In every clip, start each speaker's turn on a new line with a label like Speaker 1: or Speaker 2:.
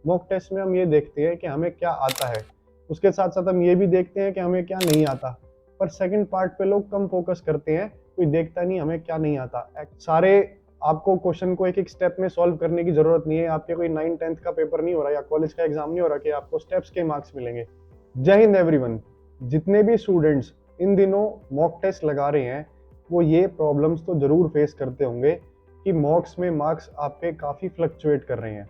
Speaker 1: Mock test में हम ये देखते हैं कि हमें क्या आता है, उसके साथ साथ हम ये भी देखते हैं कि हमें क्या नहीं आता। पर सेकंड पार्ट पे लोग कम फोकस करते हैं, कोई देखता नहीं हमें क्या नहीं आता। सारे आपको क्वेश्चन को एक एक स्टेप में सॉल्व करने की जरूरत नहीं है। आपके कोई 9-10th का पेपर नहीं हो रहा या कॉलेज का एग्जाम नहीं हो रहा कि आपको स्टेप्स के मार्क्स मिलेंगे। जय हिंद एवरीवन। जितने भी स्टूडेंट्स इन दिनों मॉक टेस्ट लगा रहे हैं, वो ये प्रॉब्लम्स तो जरूर फेस करते होंगे कि मॉक्स में मार्क्स आपके काफ़ी फ्लक्चुएट कर रहे हैं।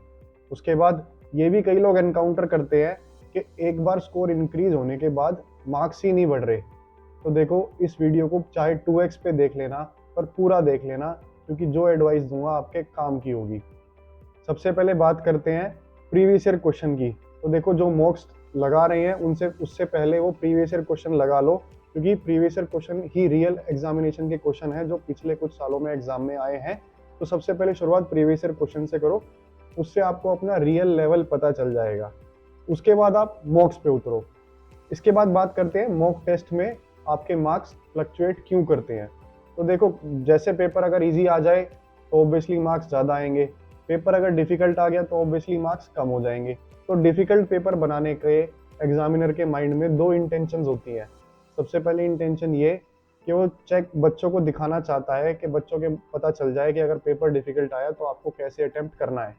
Speaker 1: उसके बाद ये भी कई लोग एनकाउंटर करते हैं कि एक बार स्कोर इंक्रीज होने के बाद मार्क्स ही नहीं बढ़ रहे। तो देखो, इस वीडियो को चाहे 2x पे देख लेना, पर पूरा देख लेना, क्योंकि जो एडवाइस दूंगा आपके काम की होगी। सबसे पहले बात करते हैं प्रीवियस ईयर क्वेश्चन की। तो देखो, जो मॉक्स लगा रहे हैं उनसे उससे पहले वो प्रीवियस ईयर क्वेश्चन लगा लो, क्योंकि प्रीवियस ईयर क्वेश्चन ही रियल एग्जामिनेशन के क्वेश्चन है जो पिछले कुछ सालों में एग्जाम में आए हैं। तो सबसे पहले शुरुआत प्रीवियस ईयर क्वेश्चन से करो, उससे आपको अपना रियल लेवल पता चल जाएगा। उसके बाद आप मॉक्स पे उतरो। इसके बाद बात करते हैं मॉक टेस्ट में आपके मार्क्स फ्लक्चुएट क्यों करते हैं। तो देखो, जैसे पेपर अगर इजी आ जाए तो ऑब्वियसली मार्क्स ज़्यादा आएंगे, पेपर अगर डिफिकल्ट आ गया तो ऑब्वियसली मार्क्स कम हो जाएंगे। तो डिफिकल्ट पेपर बनाने के एग्जामिनर के माइंड में दो इंटेंशंस होती हैं। सबसे पहले इंटेंशन ये कि वो चेक बच्चों को दिखाना चाहता है कि बच्चों के पता चल जाए कि अगर पेपर डिफिकल्ट आया तो आपको कैसे अटेम्प्ट करना है।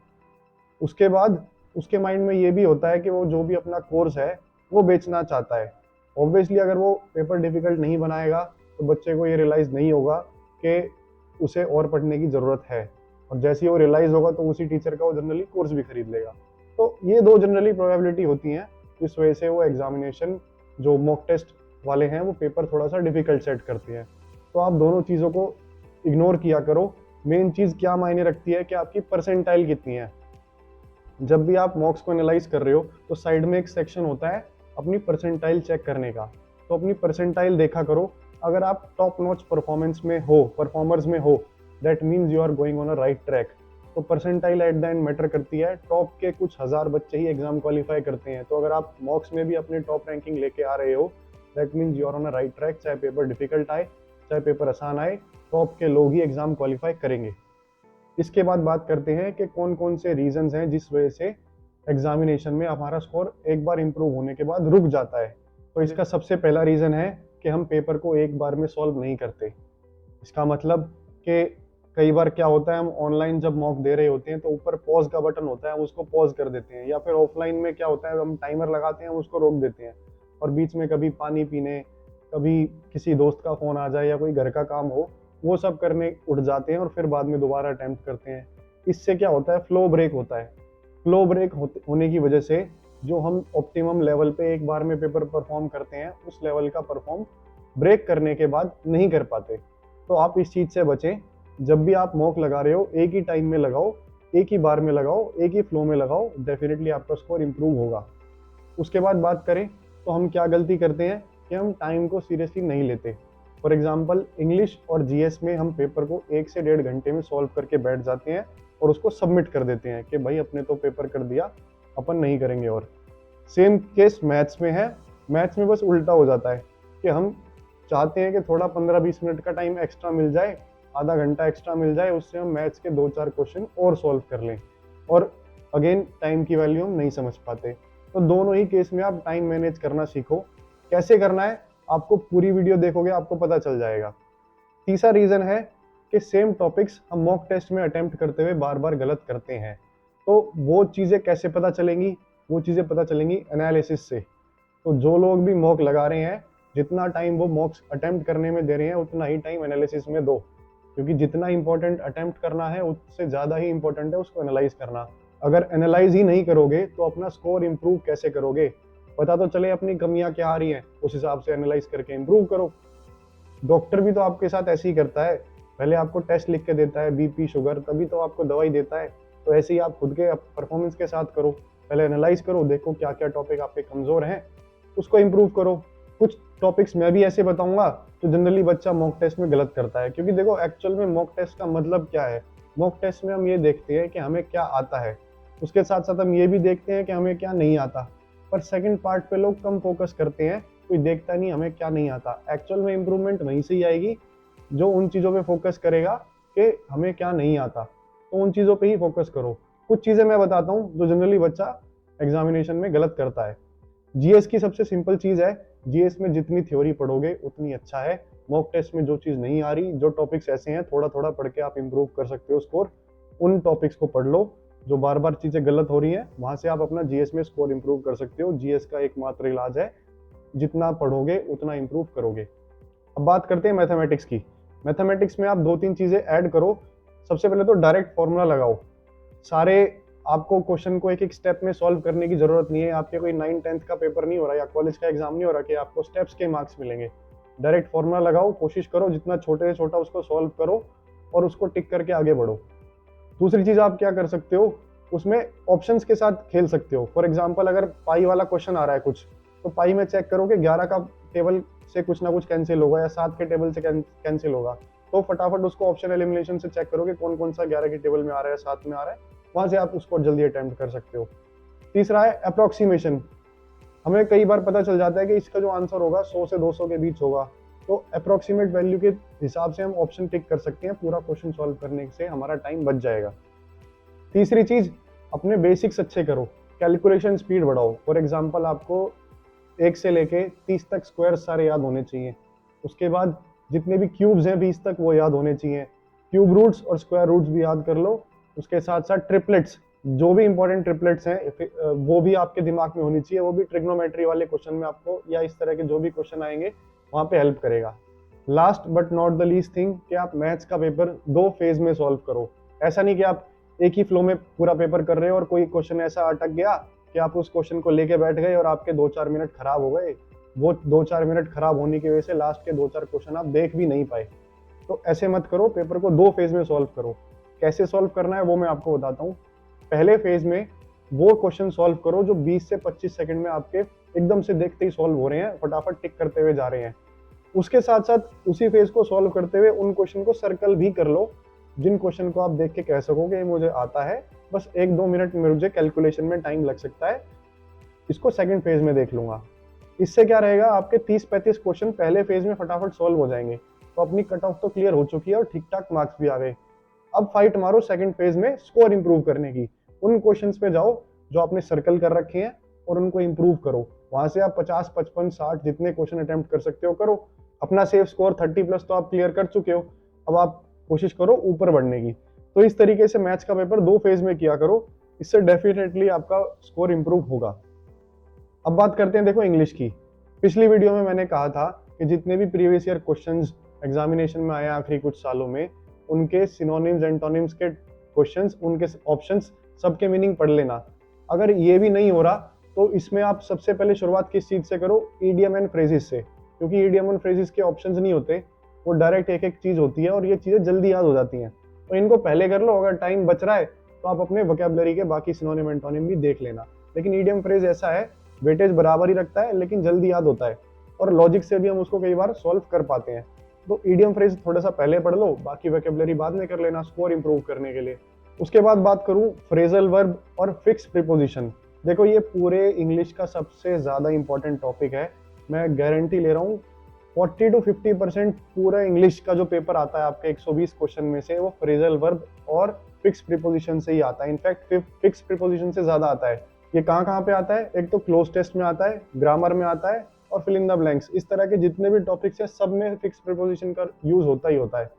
Speaker 1: उसके बाद उसके माइंड में ये भी होता है कि वो जो भी अपना कोर्स है वो बेचना चाहता है। ऑब्वियसली अगर वो पेपर डिफिकल्ट नहीं बनाएगा तो बच्चे को ये रियलाइज़ नहीं होगा कि उसे और पढ़ने की ज़रूरत है, और जैसे ही वो रियलाइज़ होगा तो उसी टीचर का वो जनरली कोर्स भी खरीद लेगा। तो ये दो जनरली प्रोबेबिलिटी होती हैं, इस वजह से वो एग्जामिनेशन जो मॉक टेस्ट वाले हैं वो पेपर थोड़ा सा डिफिकल्ट सेट करते हैं। तो आप दोनों चीज़ों को इग्नोर किया करो। मेन चीज़ क्या मायने रखती है कि आपकी परसेंटाइल कितनी है। जब भी आप मॉक्स को एनालाइज कर रहे हो तो साइड में एक सेक्शन होता है अपनी परसेंटाइल चेक करने का। तो अपनी परसेंटाइल देखा करो। अगर आप टॉप नॉच परफॉर्मर्स में हो, that means you are going on a right track. तो percentile at the end matter करती है। टॉप के कुछ हजार बच्चे ही एग्जाम क्वालिफाई करते हैं, तो अगर आप मॉक्स में भी अपने टॉप रैंकिंग लेके आ रहे हो, that means you are on a right track. चाहे पेपर डिफिकल्ट आए चाहे पेपर आसान आए, टॉप के लोग ही एग्जाम क्वालिफाई करेंगे। इसके बाद बात करते हैं कि कौन कौन से रीजंस हैं जिस वजह से एग्जामिनेशन में हमारा स्कोर एक बार इंप्रूव होने के बाद रुक जाता है। तो इसका सबसे पहला रीज़न है कि हम पेपर को एक बार में सॉल्व नहीं करते। इसका मतलब कि कई बार क्या होता है, हम ऑनलाइन जब मॉक दे रहे होते हैं तो ऊपर पॉज का बटन होता है, हम उसको पॉज कर देते हैं, या फिर ऑफलाइन में क्या होता है, हम टाइमर लगाते हैं, हम उसको रोक देते हैं, और बीच में कभी पानी पीने, कभी किसी दोस्त का फ़ोन आ जाए या कोई घर का काम हो, वो सब करने उठ जाते हैं और फिर बाद में दोबारा अटैम्प्ट करते हैं। इससे क्या होता है, फ्लो ब्रेक होता है। फ्लो ब्रेक होने की वजह से जो हम ऑप्टिमम लेवल पे एक बार में पेपर परफॉर्म करते हैं, उस लेवल का परफॉर्म ब्रेक करने के बाद नहीं कर पाते। तो आप इस चीज़ से बचें। जब भी आप मॉक लगा रहे हो, एक ही टाइम में लगाओ, एक ही बार में लगाओ, एक ही फ्लो में लगाओ, डेफिनेटली आपका स्कोर इंप्रूव होगा। उसके बाद बात करें तो हम क्या गलती करते हैं कि हम टाइम को सीरियसली नहीं लेते। फॉर एग्जाम्पल, इंग्लिश और जीएस में हम पेपर को 1 से 1.5 घंटे में सॉल्व करके बैठ जाते हैं और उसको सबमिट कर देते हैं कि भाई अपने तो पेपर कर दिया, अपन नहीं करेंगे। और सेम केस मैथ्स में है। मैथ्स में बस उल्टा हो जाता है कि हम चाहते हैं कि थोड़ा 15-20 मिनट का टाइम एक्स्ट्रा मिल जाए, आधा घंटा एक्स्ट्रा मिल जाए, उससे हम मैथ्स के 2-4 क्वेश्चन और सॉल्व कर लें, और अगेन टाइम की वैल्यू हम नहीं समझ पाते। तो दोनों ही केस में आप टाइम मैनेज करना सीखो। कैसे करना है, आपको पूरी वीडियो देखोगे आपको पता चल जाएगा। तीसरा रीजन है कि सेम टॉपिक्स हम मॉक टेस्ट में अटेम्प्ट करते हुए बार बार गलत करते हैं। तो वो चीज़ें कैसे पता चलेंगी, वो चीज़ें पता चलेंगी एनालिसिस से। तो जो लोग भी मॉक लगा रहे हैं, जितना टाइम वो मॉक्स अटेम्प्ट करने में दे रहे हैं उतना ही टाइम एनालिसिस में दो, क्योंकि जितना इंपॉर्टेंट अटेम्प्ट करना है उससे ज़्यादा ही इंपॉर्टेंट है उसको एनालाइज करना। अगर एनालाइज ही नहीं करोगे तो अपना स्कोर इंप्रूव कैसे करोगे। पता तो चले अपनी कमियां क्या आ रही हैं, उस हिसाब से एनालाइज करके इंप्रूव करो। डॉक्टर भी तो आपके साथ ऐसे ही करता है, पहले आपको टेस्ट लिख के देता है, बीपी शुगर, तभी तो आपको दवाई देता है। तो ऐसे ही आप खुद के परफॉर्मेंस के साथ करो, पहले एनालाइज करो, देखो क्या क्या टॉपिक आपके कमज़ोर हैं, उसको इम्प्रूव करो। कुछ टॉपिक्स मैं भी ऐसे बताऊंगा तो जनरली बच्चा मॉक टेस्ट में गलत करता है, क्योंकि देखो एक्चुअल में मॉक टेस्ट का मतलब क्या है। मॉक टेस्ट में हम ये देखते हैं कि हमें क्या आता है, उसके साथ साथ हम ये भी देखते हैं कि हमें क्या नहीं आता। पर सेकंड पार्ट पे लोग कम फोकस करते हैं, कोई देखता नहीं हमें क्या नहीं आता। एक्चुअल में इंप्रूवमेंट वहीं से ही आएगी जो उन चीज़ों पे फोकस करेगा कि हमें क्या नहीं आता। तो उन चीज़ों पे ही फोकस करो। कुछ चीजें मैं बताता हूँ जो जनरली बच्चा एग्जामिनेशन में गलत करता है। जीएस की सबसे सिंपल चीज है, जीएस में जितनी थ्योरी पढ़ोगे उतनी अच्छा है। मॉक टेस्ट में जो चीज नहीं आ रही, जो टॉपिक्स ऐसे हैं थोड़ा थोड़ा पढ़ के आप इंप्रूव कर सकते हो स्कोर, उन टॉपिक्स को पढ़ लो। जो बार बार चीजें गलत हो रही हैं वहां से आप अपना जीएस में स्कोर इंप्रूव कर सकते हो। जीएस का एकमात्र इलाज है, जितना पढ़ोगे उतना इंप्रूव करोगे। अब बात करते हैं मैथमेटिक्स की। मैथमेटिक्स में आप दो तीन चीजें ऐड करो। सबसे पहले तो डायरेक्ट फॉर्मूला लगाओ। सारे आपको क्वेश्चन को एक एक स्टेप में सॉल्व करने की जरूरत नहीं है। आपके कोई 9-10th का पेपर नहीं हो रहा या कॉलेज का एग्जाम नहीं हो रहा कि आपको स्टेप्स के मार्क्स मिलेंगे। डायरेक्ट फॉर्मूला लगाओ, कोशिश करो जितना छोटे से छोटा उसको सॉल्व करो और उसको टिक करके आगे बढ़ो। दूसरी चीज आप क्या कर सकते हो, उसमें ऑप्शंस के साथ खेल सकते हो। फॉर एग्जाम्पल अगर पाई वाला क्वेश्चन आ रहा है कुछ, तो पाई में चेक करो कि 11 का टेबल से कुछ ना कुछ कैंसिल होगा या 7 के टेबल से कैंसिल होगा, तो फटाफट उसको ऑप्शन एलिमिनेशन से चेक करो कि कौन कौन सा 11 के टेबल में आ रहा है, 7 में आ रहा है, वहां से आप उसको जल्दी अटेम्प्ट कर सकते हो। तीसरा है अप्रोक्सीमेशन। हमें कई बार पता चल जाता है कि इसका जो आंसर होगा 100 से 200 के बीच होगा, तो अप्रोक्सीमेट वैल्यू के हिसाब से हम ऑप्शन टिक कर सकते हैं। पूरा क्वेश्चन सॉल्व करने से हमारा टाइम बच जाएगा। तीसरी चीज, अपने बेसिक्स अच्छे करो, कैलकुलेशन स्पीड बढ़ाओ। फॉर एग्जाम्पल आपको 1 से लेके 30 तक स्क्वायर सारे याद होने चाहिए। उसके बाद जितने भी क्यूब्स हैं 20 तक वो याद होने चाहिए। क्यूब रूट्स और स्क्वायर रूट्स भी याद कर लो। उसके साथ साथ ट्रिपलेट्स, जो भी इंपॉर्टेंट ट्रिपलेट्स हैं वो भी आपके दिमाग में होनी चाहिए। वो भी ट्रिग्नोमेट्री वाले क्वेश्चन में आपको या इस तरह के जो भी क्वेश्चन आएंगे वहां पे हेल्प करेगा। Last but not the least thing कि आप मैथ्स का पेपर 2 फेज में सॉल्व करो। ऐसा नहीं कि आप एक ही फ्लो में पूरा पेपर कर रहे हो और कोई क्वेश्चन ऐसा अटक गया कि आप उस क्वेश्चन को लेके बैठ गए और आपके 2-4 मिनट खराब हो गए। वो 2-4 मिनट खराब होने की वजह से लास्ट के 2-4 क्वेश्चन आप देख भी नहीं पाए। तो ऐसे मत करो, पेपर को 2 फेज में सॉल्व करो। कैसे सॉल्व करना है वो मैं आपको बताता हूँ। पहले फेज में वो क्वेश्चन सॉल्व करो जो 20 से 25 सेकंड में आपके एकदम से देखते ही सॉल्व हो रहे हैं, फटाफट टिक करते हुए जा रहे हैं। उसके साथ साथ उसी फेज को सॉल्व करते हुए उन क्वेश्चन को सर्कल भी कर लो जिन क्वेश्चन को आप देख के कह सकोगे ये मुझे आता है, बस 1-2 मिनट में मुझे कैलकुलेशन में टाइम लग सकता है, इसको सेकंड फेज में देख लूंगा। इससे क्या रहेगा, आपके 30-35 क्वेश्चन पहले फेज में फटाफट सॉल्व हो जाएंगे। तो अपनी कट ऑफ तो क्लियर हो चुकी है और ठीक ठाक मार्क्स भी आ गए। अब फाइट मारो सेकंड फेज में स्कोर इंप्रूव करने की। उन क्वेश्चंस पे जाओ जो आपने सर्कल कर रखे हैं और उनको इंप्रूव करो। वहां से आप 50, 55, 60 जितने क्वेश्चन अटेम्प्ट कर सकते हो करो। अपना सेफ स्कोर 30+ तो आप क्लियर कर चुके हो, अब आप कोशिश करो ऊपर बढ़ने की। तो इस तरीके से मैथ्स का पेपर 2 फेज में किया करो, इससे डेफिनेटली आपका स्कोर इंप्रूव होगा। अब बात करते हैं देखो इंग्लिश की। पिछली वीडियो में मैंने कहा था कि जितने भी प्रीवियस ईयर क्वेश्चंस एग्जामिनेशन में आए आखिरी कुछ सालों में, उनके सिनोनिम्स एंटोनिम्स के क्वेश्चंस, उनके ऑप्शंस, सबके मीनिंग पढ़ लेना। अगर ये भी नहीं हो रहा तो इसमें आप सबसे पहले शुरुआत किस चीज से करो, ईडियम एंड फ्रेजेस से। क्योंकि ईडियम एंड फ्रेजेस के ऑप्शंस नहीं होते, वो डायरेक्ट एक एक चीज होती है और ये चीजें जल्दी याद हो जाती हैं। तो इनको पहले कर लो। अगर टाइम बच रहा है तो आप अपने वोकैबुलरी के बाकी सिनोनिम एंटोनिम भी देख लेना। लेकिन ईडियम फ्रेज ऐसा है, वेटेज बराबर ही रखता है लेकिन जल्दी याद होता है और लॉजिक से भी हम उसको कई बार सॉल्व कर पाते हैं। तो ईडियम फ्रेज थोड़ा सा पहले पढ़ लो, बाकी वोकैबुलरी बाद में कर लेना स्कोर इंप्रूव करने के लिए। उसके बाद बात करूं फ्रेजल वर्ब और फिक्स प्रीपोजिशन। देखो ये पूरे इंग्लिश का सबसे ज्यादा इंपॉर्टेंट टॉपिक है। मैं गारंटी ले रहा हूँ 40 to 50% पूरा इंग्लिश का जो पेपर आता है आपके 120 क्वेश्चन में से, वो फ्रेजल वर्ब और फिक्स प्रीपोजिशन से ही आता है। इनफैक्ट फिक्स प्रीपोजिशन से ज्यादा आता है। ये कहाँ पे आता है, एक तो क्लोज टेस्ट में आता है, ग्रामर में आता है और फिल इन द ब्लैंक्स। इस तरह के जितने भी टॉपिक्स है सब में फिक्स प्रीपोजिशन का यूज होता ही होता है।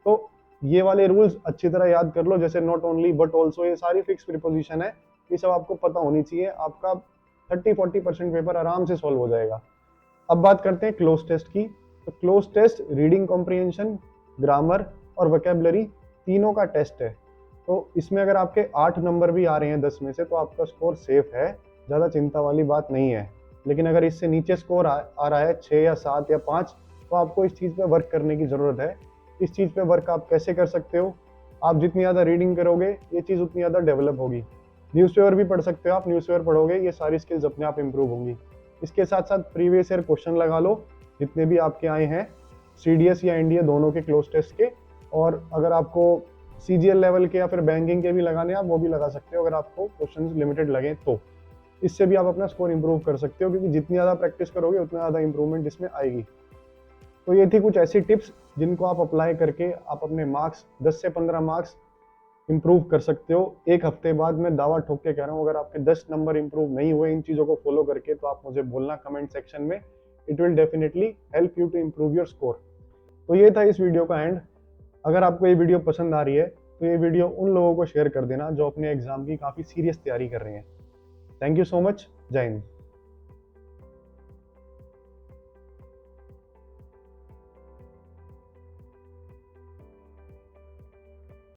Speaker 1: तो ये वाले रूल्स अच्छी तरह याद कर लो, जैसे नॉट ओनली बट ऑल्सो, ये सारी फिक्स प्रीपोजिशन है, ये सब आपको पता होनी चाहिए। आपका 30-40% पेपर आराम से सॉल्व हो जाएगा। अब बात करते हैं क्लोज टेस्ट की। तो cloze test reading comprehension, grammar और वोकैबुलरी तीनों का टेस्ट है। तो इसमें अगर आपके 8 नंबर भी आ रहे हैं 10 में से तो आपका स्कोर सेफ है, ज़्यादा चिंता वाली बात नहीं है। लेकिन अगर इससे नीचे स्कोर आ रहा है 6 या 7 या 5, तो आपको इस चीज़ पे वर्क करने की ज़रूरत है। इस चीज़ पे वर्क आप कैसे कर सकते हो, आप जितनी ज़्यादा रीडिंग करोगे ये चीज़ उतनी ज़्यादा डेवलप होगी। न्यूज़पेपर भी पढ़ सकते हो आप, न्यूज़पेपर पढ़ोगे ये सारी स्किल्स अपने आप इंप्रूव होंगी। इसके साथ साथ प्रीवियस ईयर क्वेश्चन लगा लो जितने भी आपके आए हैं, CDS या NDA दोनों के क्लोज टेस्ट के। और अगर आपको CGL लेवल के या फिर बैंकिंग के भी लगाने आप वो भी लगा सकते हो, अगर आपको क्वेश्चन लिमिटेड लगे तो। इससे भी आप अपना स्कोर इंप्रूव कर सकते हो, क्योंकि जितनी ज़्यादा प्रैक्टिस करोगे उतना ज़्यादा इंप्रूवमेंट इसमें आएगी। तो ये थी कुछ ऐसी टिप्स जिनको आप अप्लाई करके आप अपने मार्क्स 10 से 15 मार्क्स इम्प्रूव कर सकते हो। एक हफ्ते बाद मैं दावा ठोक के कह रहा हूँ, अगर आपके 10 नंबर इम्प्रूव नहीं हुए इन चीज़ों को फॉलो करके, तो आप मुझे बोलना कमेंट सेक्शन में। It will definitely help you to improve your score. तो ये था इस वीडियो का एंड। अगर आपको ये वीडियो पसंद आ रही है तो ये वीडियो उन लोगों को शेयर कर देना जो अपने एग्जाम की काफ़ी सीरियस तैयारी कर रहे हैं। Thank you so much. जय हिंद।